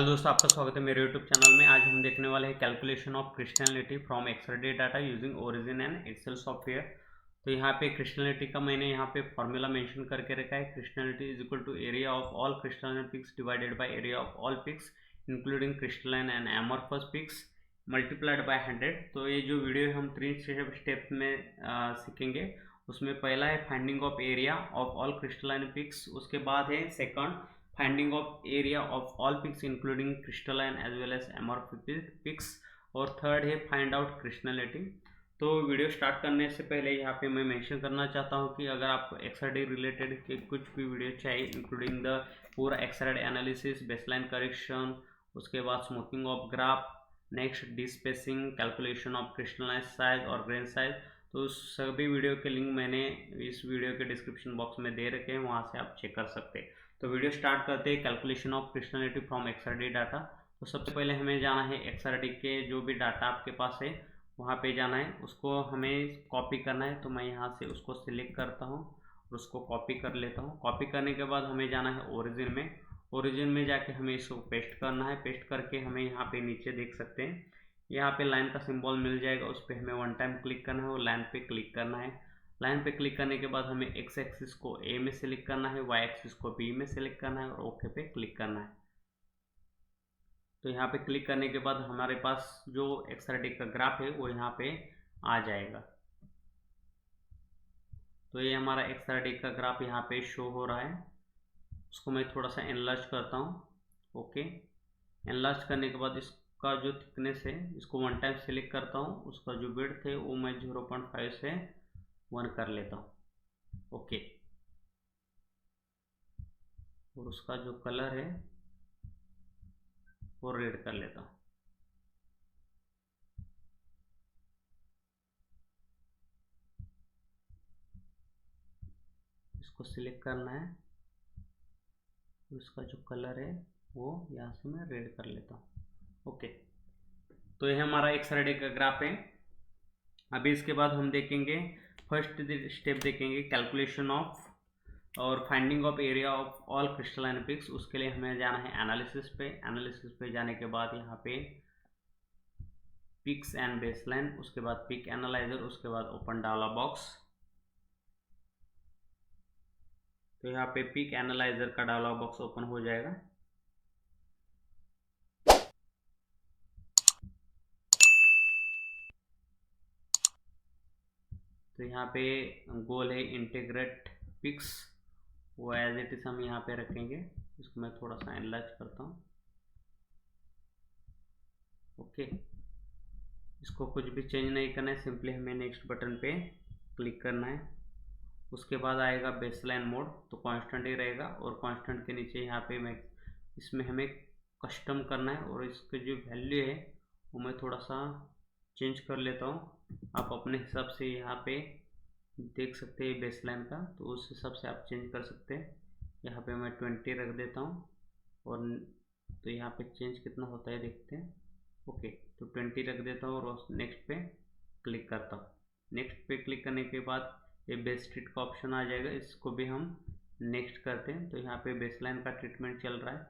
Hello दोस्तों, आपका स्वागत है मेरे यूट्यूब चैनल में। आज हम देखने वाले हैं calculation of crystallinity from XRD data using Origin and Excel software. तो यहाँ पे क्रिस्टलिटी का मैंने यहाँ पे फॉर्मूला मेंशन करके रखा है। Crystallinity is equal to area of all crystalline peaks divided by area of all peaks including crystalline and amorphous peaks multiplied by 100। तो ये जो वीडियो हम 3 स्टेप में सीखेंगे, उसमें पहला है finding of area of all crystalline peaks, उसके बाद है second finding of area of all peaks including crystalline as well as amorphic peaks, और थर्ड है फाइंड आउट क्रिस्टलिटी। तो वीडियो स्टार्ट करने से पहले यहाँ पे मैं मेंशन करना चाहता हूँ कि अगर आपको एक्सआरडी रिलेटेड के कुछ भी वीडियो चाहिए, इंक्लूडिंग द पूरा एक्सआरडी एनालिसिस, बेसलाइन करेक्शन, उसके बाद smoothing of graph, next dispensing, calculation of crystalline size और ग्रेन साइज, तो सभी वीडियो के लिंक मैंने इस वीडियो के डिस्क्रिप्शन बॉक्स में दे रखे हैं, वहाँ से आप चेक कर सकते हैं। तो वीडियो स्टार्ट करते हैं calculation of crystallinity from XRD data. तो सबसे पहले हमें जाना है एक्सआरडी के जो भी डाटा आपके पास है वहाँ पे जाना है, उसको हमें कॉपी करना है। तो मैं यहाँ से उसको सिलेक्ट करता हूँ और उसको कॉपी कर लेता हूँ। कॉपी करने के बाद हमें जाना है ओरिजिन में। ओरिजिन में जाके हमें इसको पेस्ट करना है। पेस्ट करके हमें यहाँ पे नीचे देख सकते हैं, यहाँ पे लाइन का सिंबल मिल जाएगा, उस पर हमें वन टाइम क्लिक करना है और लाइन पे क्लिक करना है। लाइन पे क्लिक करने के बाद हमें एक्स एक्सिस को ए में सिलेक्ट करना है, वाई एक्सिस को बी में सिलेक्ट करना है और ओके पे क्लिक करना है। तो यहाँ पे क्लिक करने के बाद हमारे पास जो एक्सआरडी का ग्राफ है वो यहाँ पे आ जाएगा। तो ये हमारा एक्सआरडी का ग्राफ यहाँ पे शो हो रहा है। उसको मैं थोड़ा सा एनलार्ज करता हूँ। ओके, एनलार्ज करने के बाद इसका जो थिकनेस है इसको वन टाइम सिलेक्ट करता हूँ। उसका जो विड्थ है वो मैं 0.5 से 1 कर लेता हूँ। ओके, और उसका जो कलर है वो रेड कर लेता हूँ। इसको सिलेक्ट करना है, उसका जो कलर है वो यहाँ से मैं रेड कर लेता हूँ। ओके, तो यह हमारा एक्सआरडी का ग्राफ है। अभी इसके बाद हम देखेंगे फर्स्ट स्टेप, देखेंगे कैलकुलेशन ऑफ और finding of area of all crystalline peaks. उसके लिए हमें जाना है एनालिसिस पे। एनालिसिस पे जाने के बाद यहाँ पे पिक्स एंड बेसलाइन, उसके बाद पिक एनालाइजर, उसके बाद ओपन डायलॉग बॉक्स। तो यहाँ पे पिक एनालाइजर का डायलॉग बॉक्स ओपन हो जाएगा। तो यहाँ पे गोल है इंटीग्रेट पिक्स, वो एज इट इज हम यहाँ पे रखेंगे। इसको मैं थोड़ा सा एनालाइज करता हूँ। ओके, इसको कुछ भी चेंज नहीं करना है, सिंपली हमें नेक्स्ट बटन पे क्लिक करना है। उसके बाद आएगा बेसलाइन मोड, तो कांस्टेंट ही रहेगा, और कांस्टेंट के नीचे यहाँ पे मैं इसमें हमें कस्टम करना है, और इसके जो वैल्यू है वो मैं थोड़ा सा चेंज कर लेता हूँ। आप अपने हिसाब से यहाँ पे देख सकते हैं बेसलाइन का, तो उस हिसाब से आप चेंज कर सकते हैं। यहाँ पे मैं 20 रख देता हूँ, और तो यहाँ पे चेंज कितना होता है देखते हैं। ओके, तो 20 रख देता हूँ और नेक्स्ट पे क्लिक करता हूँ। नेक्स्ट पे क्लिक करने के बाद ये बेस ट्रीट का ऑप्शन आ जाएगा, इसको भी हम नेक्स्ट करते हैं। तो यहाँ पे बेसलाइन का ट्रीटमेंट चल रहा है।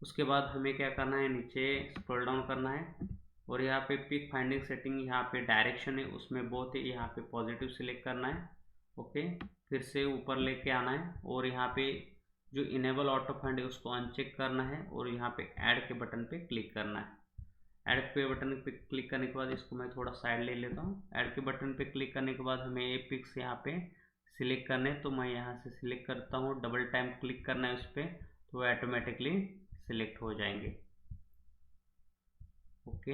उसके बाद हमें क्या करना है, नीचे स्क्रॉल डाउन करना है, और यहाँ पे पिक फाइंडिंग सेटिंग, यहाँ पे डायरेक्शन है उसमें बहुत है, यहाँ पे पॉजिटिव सिलेक्ट करना है। ओके, फिर से ऊपर लेके आना है, और यहाँ पे जो इनेबल ऑटो फाइंड है उसको अनचेक करना है, और यहाँ पे ऐड के बटन पे क्लिक करना है। ऐड पे बटन पे क्लिक करने के बाद इसको मैं थोड़ा साइड ले लेता हूँ। ऐड के बटन पे क्लिक करने के बाद हमें ये पिक्स यहाँ पे सिलेक्ट करने, तो मैं यहाँ से सिलेक्ट करता हूँ। डबल टाइम क्लिक करना है उस पर, तो ऑटोमेटिकली सिलेक्ट हो जाएंगे। ओके,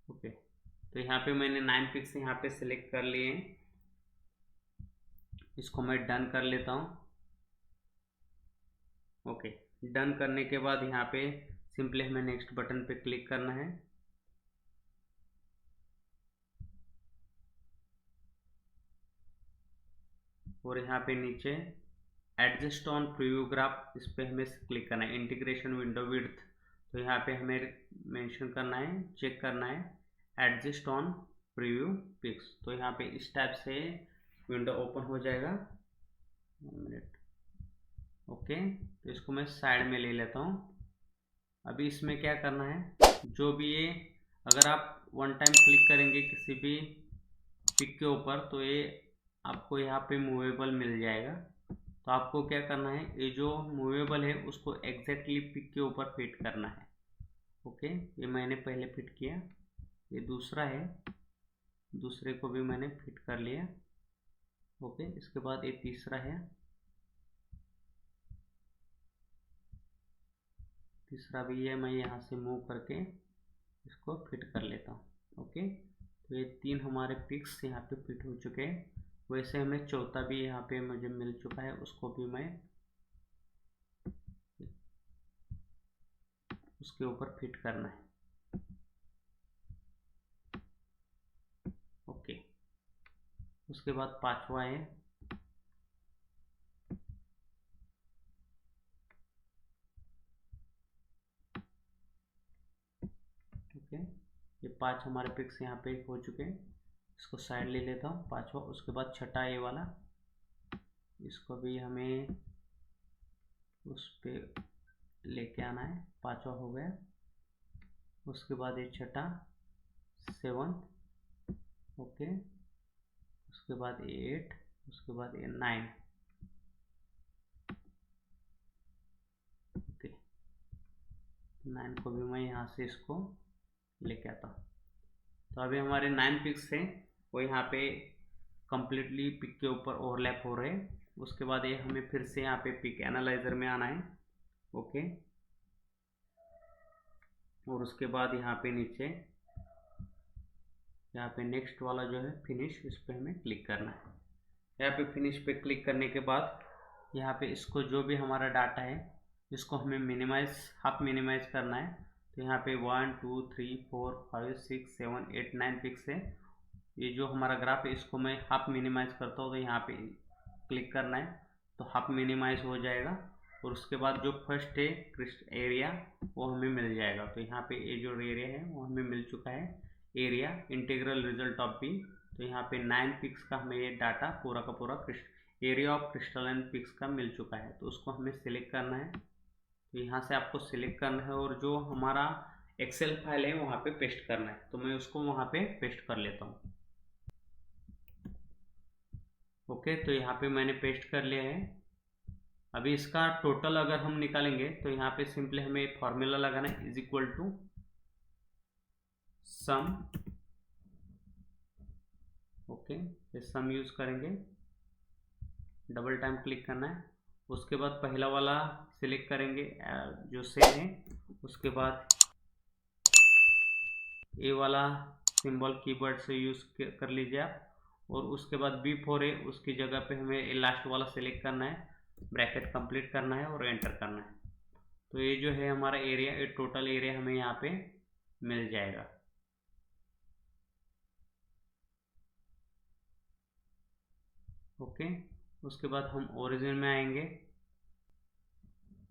ओके, तो यहाँ पे मैंने 9 पिक्स यहाँ पे सिलेक्ट कर लिए हैं। इसको मैं डन कर लेता हूँ। ओके, डन करने के बाद यहाँ पे सिंपली हमें नेक्स्ट बटन पे क्लिक करना है। और यहाँ पे नीचे एडजस्ट ऑन प्रीव्यू ग्राफ, इस पर हमें क्लिक करना है। इंटीग्रेशन विंडो विड्थ, तो यहाँ पे हमें मेंशन करना है, चेक करना है एडजस्ट ऑन प्रीव्यू पिक्स। तो यहाँ पे इस टाइप से विंडो ओपन हो जाएगा। 1 मिनट। ओके, तो इसको मैं साइड में ले लेता हूँ। अभी इसमें क्या करना है, जो भी ये अगर आप वन टाइम क्लिक करेंगे किसी भी पिक के ऊपर तो ये आपको यहाँ पे मूवेबल मिल जाएगा। तो आपको क्या करना है, ये जो मूवेबल है उसको एग्जैक्टली पिक के ऊपर फिट करना है। ओके, ये मैंने पहले फिट किया। ये दूसरा है, दूसरे को भी मैंने फिट कर लिया। ओके, इसके बाद ये तीसरा है, तीसरा भी है, मैं यहाँ से मूव करके इसको फिट कर लेता हूँ। ओके, तो ये 3 हमारे पिक्स यहाँ पे फिट हो चुके हैं। वैसे हमें चौथा भी यहाँ पे मुझे मिल चुका है, उसको भी मैं उसके ऊपर फिट करना है। ओके, उसके बाद पांचवा है, ओके, ये 5 हमारे पिक्स यहाँ पे हो चुके हैं। इसको साइड ले लेता हूँ, पांचवा। उसके बाद छठा ये वाला, इसको भी हमें उस पे लेके आना है। पांचवा हो गया। उसके बाद ये छठा, 7, ओके, उसके बाद 8, उसके बाद ये 9। ओके, 9 को भी मैं यहाँ से इसको लेके आता हूँ। तो अभी हमारे 9 पिक्स हैं, वो यहाँ पे कंप्लीटली पिक के ऊपर ओवरलैप हो रहे हैं। उसके बाद ये हमें फिर से यहाँ पे पिक एनालाइजर में आना है। ओके, और उसके बाद यहाँ पे नीचे यहाँ पे नेक्स्ट वाला जो है फिनिश, इस पर हमें क्लिक करना है। यहाँ पे फिनिश पे क्लिक करने के बाद यहाँ पे इसको जो भी हमारा डाटा है इसको हमें मिनिमाइज, हाफ मिनिमाइज करना है। तो यहाँ पे 1 2 3 4 5 6 7 8 9 पिक्स है। ये जो हमारा ग्राफ है इसको मैं हाफ मिनिमाइज करता हूँ, तो यहाँ पे क्लिक करना है तो हाफ मिनिमाइज हो जाएगा। और उसके बाद जो फर्स्ट है एरिया वो हमें मिल जाएगा। तो यहाँ पे ये जो एरिया है वो हमें मिल चुका है, area integral result of B. तो यहाँ पे 9 पिक्स का हमें ये डाटा पूरा का पूरा एरिया ऑफ क्रिस्टलाइन पिक्स का मिल चुका है। तो उसको हमें सिलेक्ट करना है। तो यहाँ से आपको सिलेक्ट करना है और जो हमारा एक्सेल फाइल है वहाँ पे पेस्ट करना है। तो मैं उसको वहाँ पे पेस्ट कर लेता हूँ। ओके, तो यहाँ पे मैंने पेस्ट कर लिया है। अभी इसका टोटल अगर हम निकालेंगे तो यहाँ पे सिंपली हमें फॉर्मूला लगाना है, is equal to sum. Okay, ये सम यूज करेंगे, डबल टाइम क्लिक करना है। उसके बाद पहला वाला सिलेक्ट करेंगे जो सेल है। उसके बाद ए वाला सिंबल कीवर्ड से यूज कर लीजिए आप। और उसके बाद B4 है, उसकी जगह पे हमें लास्ट वाला सिलेक्ट करना है, ब्रैकेट कंप्लीट करना है और एंटर करना है। तो ये जो है हमारा एरिया, ये टोटल एरिया हमें यहाँ पे मिल जाएगा। ओके, उसके बाद हम ओरिजिन में आएंगे।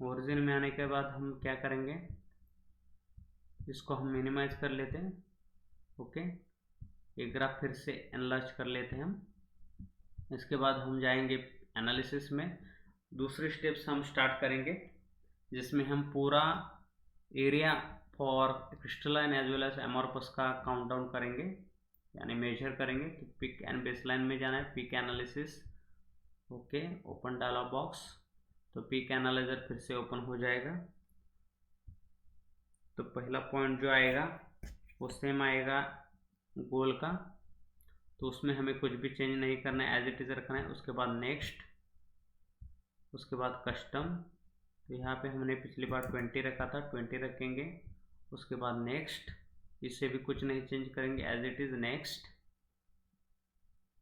ओरिजिन में आने के बाद हम क्या करेंगे, इसको हम मिनिमाइज कर लेते हैं। ओके, ये ग्राफ फिर से एनालाइज कर लेते हैं हम। इसके बाद हम जाएंगे एनालिसिस में। दूसरे स्टेप से हम स्टार्ट करेंगे जिसमें हम पूरा area for crystalline as well as amorphous का काउंट डाउन करेंगे, यानी मेजर करेंगे। तो पिक एंड बेसलाइन में जाना है, peak analysis. Okay, open dialog box. तो पिक एनालाइजर फिर से ओपन हो जाएगा। तो पहला पॉइंट जो आएगा वो सेम आएगा गोल का, तो उसमें हमें कुछ भी चेंज नहीं करना है, एज इट इज़ रखना है। उसके बाद नेक्स्ट, उसके बाद कस्टम। तो यहाँ पे हमने पिछली बार 20 रखा था, 20 रखेंगे। उसके बाद नेक्स्ट, इससे भी कुछ नहीं चेंज करेंगे, एज इट इज़ नेक्स्ट।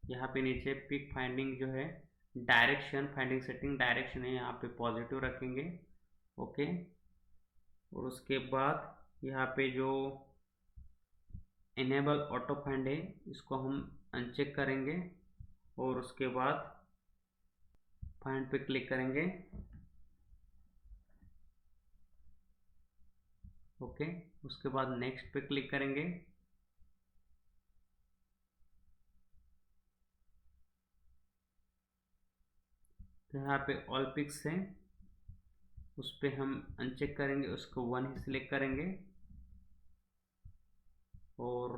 यहाँ पे नीचे पिक फाइंडिंग जो है, डायरेक्शन फाइंडिंग सेटिंग डायरेक्शन है, यहाँ पे पॉजिटिव रखेंगे। ओके, और उसके बाद यहाँ पे जो इनेबल ऑटो फाइंड है इसको हम अनचेक करेंगे और उसके बाद फाइंड पे क्लिक करेंगे। ओके, उसके बाद नेक्स्ट पे क्लिक करेंगे। तो यहाँ पे ऑल पिक्स हैं, उस पर हम अनचेक करेंगे, उसको 1 ही सिलेक्ट करेंगे और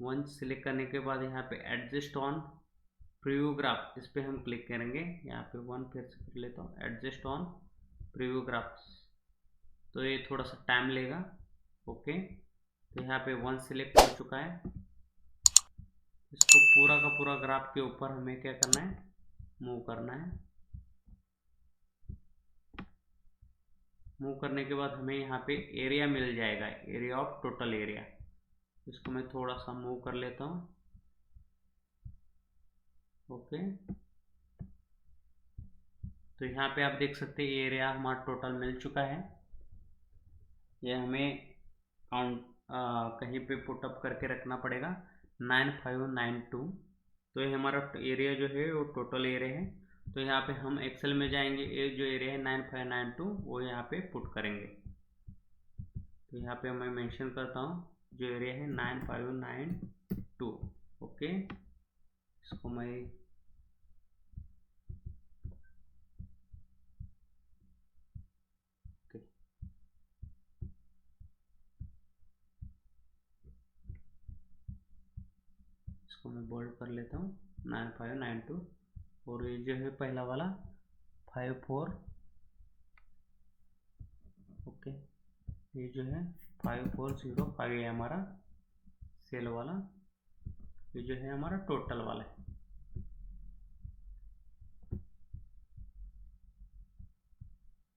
1 सिलेक्ट करने के बाद यहाँ पे एडजस्ट ऑन प्रीव्यू ग्राफ, इस पर हम क्लिक करेंगे। यहाँ पे 1 फिर से कर लेता हूँ, एडजस्ट ऑन प्रीव्यू ग्राफ, तो ये थोड़ा सा टाइम लेगा। ओके, तो यहाँ पे 1 सिलेक्ट हो चुका है। इसको पूरा का पूरा ग्राफ के ऊपर हमें क्या करना है, मूव करना है। मूव करने के बाद हमें यहाँ पे एरिया मिल जाएगा, एरिया ऑफ टोटल एरिया। इसको मैं थोड़ा सा मूव कर लेता हूँ। ओके, तो यहाँ पे आप देख सकते हैं एरिया हमारा टोटल मिल चुका है। ये हमें काउंट कहीं पे पुटअप करके रखना पड़ेगा 9592। तो ये हमारा एरिया जो है वो टोटल एरिया है। तो यहाँ पे हम एक्सेल में जाएंगे, ये जो एरिया है 9592 वो यहाँ पे पुट करेंगे। तो यहाँ पे मैं मेंशन करता हूँ जो एरिया है 9592। ओके, इसको मैं इसको मैं बोल्ड कर लेता हूँ 9592। और ये जो है पहला वाला 54। ओके, ये जो है 5405 है हमारा सेल वाला, ये जो है हमारा टोटल वाला है।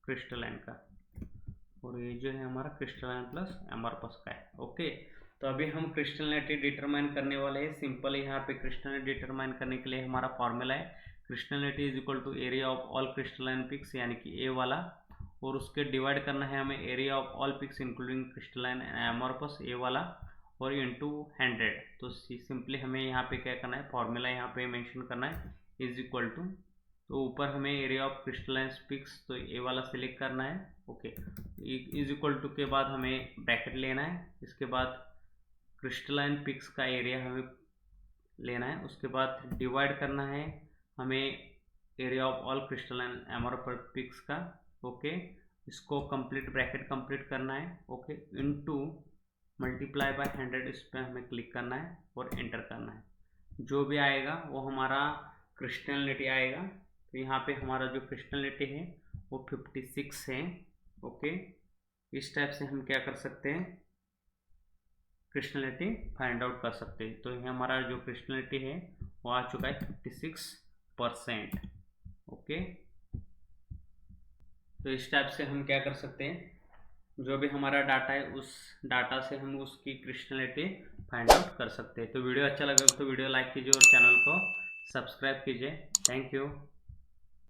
क्रिस्टलाइन का, और ये जो है हमारा क्रिस्टलाइन प्लस एमआरपस का है। ओके, तो अभी हम क्रिस्टलिनिटी डिटरमाइन करने वाले हैं। सिंपल यहाँ पे क्रिस्टलिनिटी डिटरमाइन करने के लिए हमारा फॉर्मूला है crystallinity is equal to area of all crystalline peaks, यानी कि ए वाला, और उसके डिवाइड करना है हमें area of all peaks including crystalline and amorphous A वाला, और इंटू 100। तो सिंपली हमें यहाँ पे क्या करना है, फॉर्मूला यहाँ पे मेंशन करना है इज इक्वल टू, तो ऊपर हमें एरिया ऑफ क्रिस्टलाइन पिक्स तो ए वाला सिलेक्ट करना है। ओके, इज इक्वल टू के बाद हमें ब्रैकेट लेना है, इसके बाद क्रिस्टलाइन पिक्स का एरिया हमें लेना है, उसके बाद डिवाइड करना है हमें area of all crystalline amorphous peaks का। ओके, इसको कंप्लीट ब्रैकेट कंप्लीट करना है। ओके, इनटू मल्टीप्लाई बाय 100, इस पर हमें क्लिक करना है और एंटर करना है। जो भी आएगा वो हमारा क्रिस्टलिनिटी आएगा। तो यहाँ पे हमारा जो क्रिस्टलिनिटी है वो 56 है। ओके, इस टाइप से हम क्या कर सकते हैं, क्रिस्टलिनिटी फाइंड आउट कर सकते हैं। तो ये हमारा जो क्रिस्टलिनिटी है वो आ चुका है 56%। ओके, तो इस टाइप से हम क्या कर सकते हैं, जो भी हमारा डाटा है उस डाटा से हम उसकी क्रिस्टलिनिटी फाइंड आउट कर सकते हैं। तो वीडियो अच्छा लगा तो वीडियो लाइक कीजिए और चैनल को सब्सक्राइब कीजिए। Thank you.